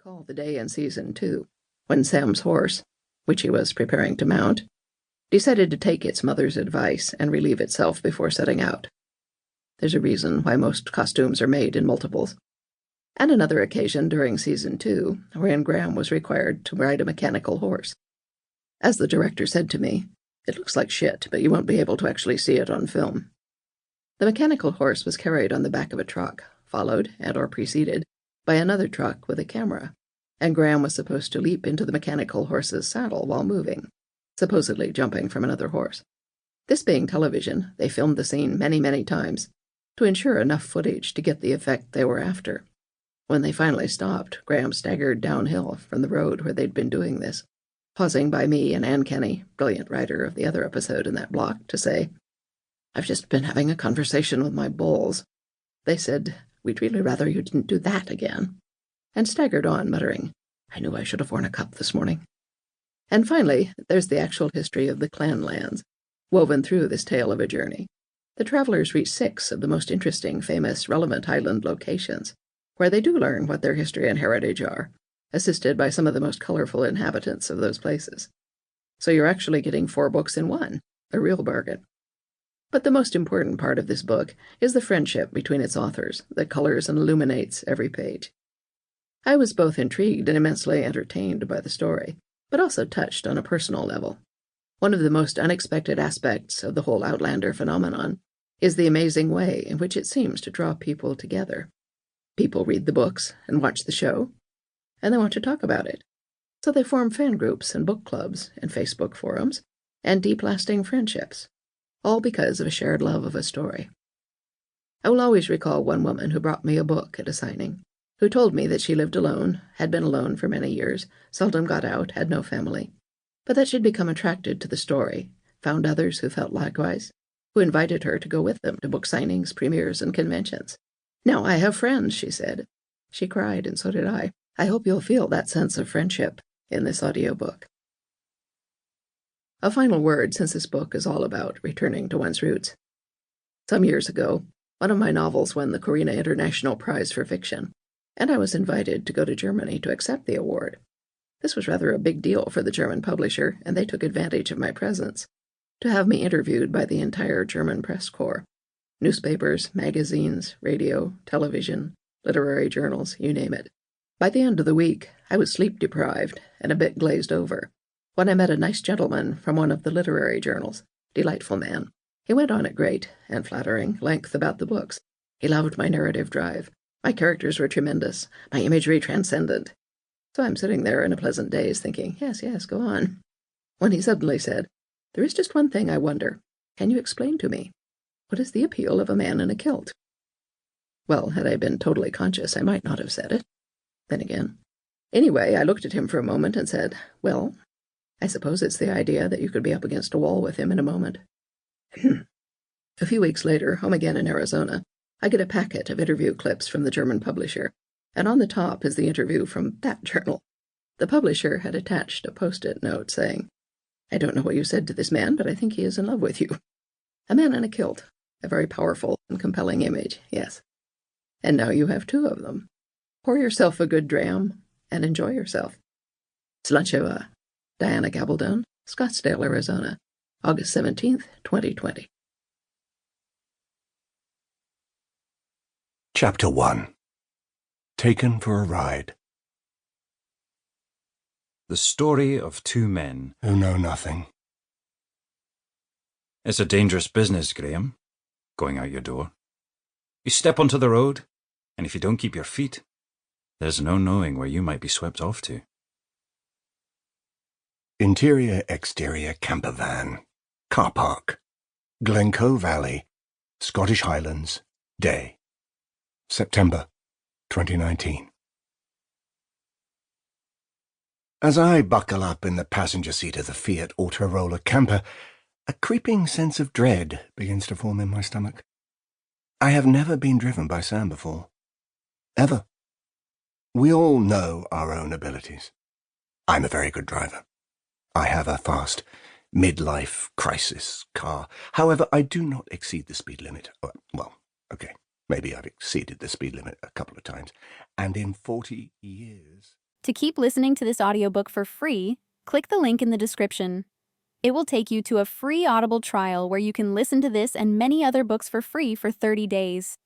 recall the day in Season 2 when Sam's horse, which he was preparing to mount, decided to take its mother's advice and relieve itself before setting out. There's a reason why most costumes are made in multiples. And another occasion during Season 2 wherein Graham was required to ride a mechanical horse. As the director said to me, "It looks like shit, but you won't be able to actually see it on film." The mechanical horse was carried on the back of a truck, followed and/or preceded by another truck with a camera, and Graham was supposed to leap into the mechanical horse's saddle while moving, supposedly jumping from another horse. This being television, they filmed the scene many, many times to ensure enough footage to get the effect they were after. When they finally stopped, Graham staggered downhill from the road where they'd been doing this, pausing by me and Ann Kenny, brilliant writer of the other episode in that block, to say, "I've just been having a conversation with my bulls. They said, 'We'd really rather you didn't do that again,' and staggered on, muttering, 'I knew I should have worn a cup this morning.'" And finally, there's the actual history of the Clanlands, woven through this tale of a journey. The travelers reach 6 of the most interesting, famous, relevant Highland locations, where they do learn what their history and heritage are, assisted by some of the most colorful inhabitants of those places. So you're actually getting 4 books in one, a real bargain. But the most important part of this book is the friendship between its authors that colors and illuminates every page. I was both intrigued and immensely entertained by the story, but also touched on a personal level. One of the most unexpected aspects of the whole Outlander phenomenon is the amazing way in which it seems to draw people together. People read the books and watch the show, and they want to talk about it. So they form fan groups and book clubs and Facebook forums and deep-lasting friendships, all because of a shared love of a story. I will always recall one woman who brought me a book at a signing, who told me that she lived alone, had been alone for many years, seldom got out, had no family, but that she'd become attracted to the story, found others who felt likewise, who invited her to go with them to book signings, premieres, and conventions. "Now I have friends," she said. She cried, and so did I. I hope you'll feel that sense of friendship in this audiobook. A final word, since this book is all about returning to one's roots. Some years ago, one of my novels won the Corina International Prize for Fiction, and I was invited to go to Germany to accept the award. This was rather a big deal for the German publisher, and they took advantage of my presence to have me interviewed by the entire German press corps. Newspapers, magazines, radio, television, literary journals, you name it. By the end of the week, I was sleep-deprived and a bit glazed over when I met a nice gentleman from one of the literary journals. Delightful man. He went on at great and flattering length about the books. He loved my narrative drive. My characters were tremendous, my imagery transcendent. So I'm sitting there in a pleasant daze thinking, yes, go on. When he suddenly said, "There is just one thing I wonder. Can you explain to me? What is the appeal of a man in a kilt?" Well, had I been totally conscious, I might not have said it. Then again. Anyway, I looked at him for a moment and said, "Well, I suppose it's the idea that you could be up against a wall with him in a moment." A few weeks later, home again in Arizona, I get a packet of interview clips from the German publisher, and on the top is the interview from that journal. The publisher had attached a post-it note saying, "I don't know what you said to this man, but I think he is in love with you." A man in a kilt. A very powerful and compelling image, yes. And now you have 2 of them. Pour yourself a good dram and enjoy yourself. Sluncheva, Diana Gabaldon, Scottsdale, Arizona, August 17th, 2020. Chapter 1. Taken for a Ride. The story of 2 men who know nothing. It's a dangerous business, Graham, going out your door. You step onto the road, and if you don't keep your feet, there's no knowing where you might be swept off to. Interior, exterior camper van. Car park. Glencoe Valley, Scottish Highlands, day. September 2019. As I buckle up in the passenger seat of the Fiat Autoroller camper, a creeping sense of dread begins to form in my stomach. I have never been driven by Sam before. Ever. We all know our own abilities. I'm a very good driver. I have a fast, midlife crisis car. However, I do not exceed the speed limit. Well, okay, maybe I've exceeded the speed limit a couple of times. And in 40 years... To keep listening to this audiobook for free, click the link in the description. It will take you to a free Audible trial where you can listen to this and many other books for free for 30 days.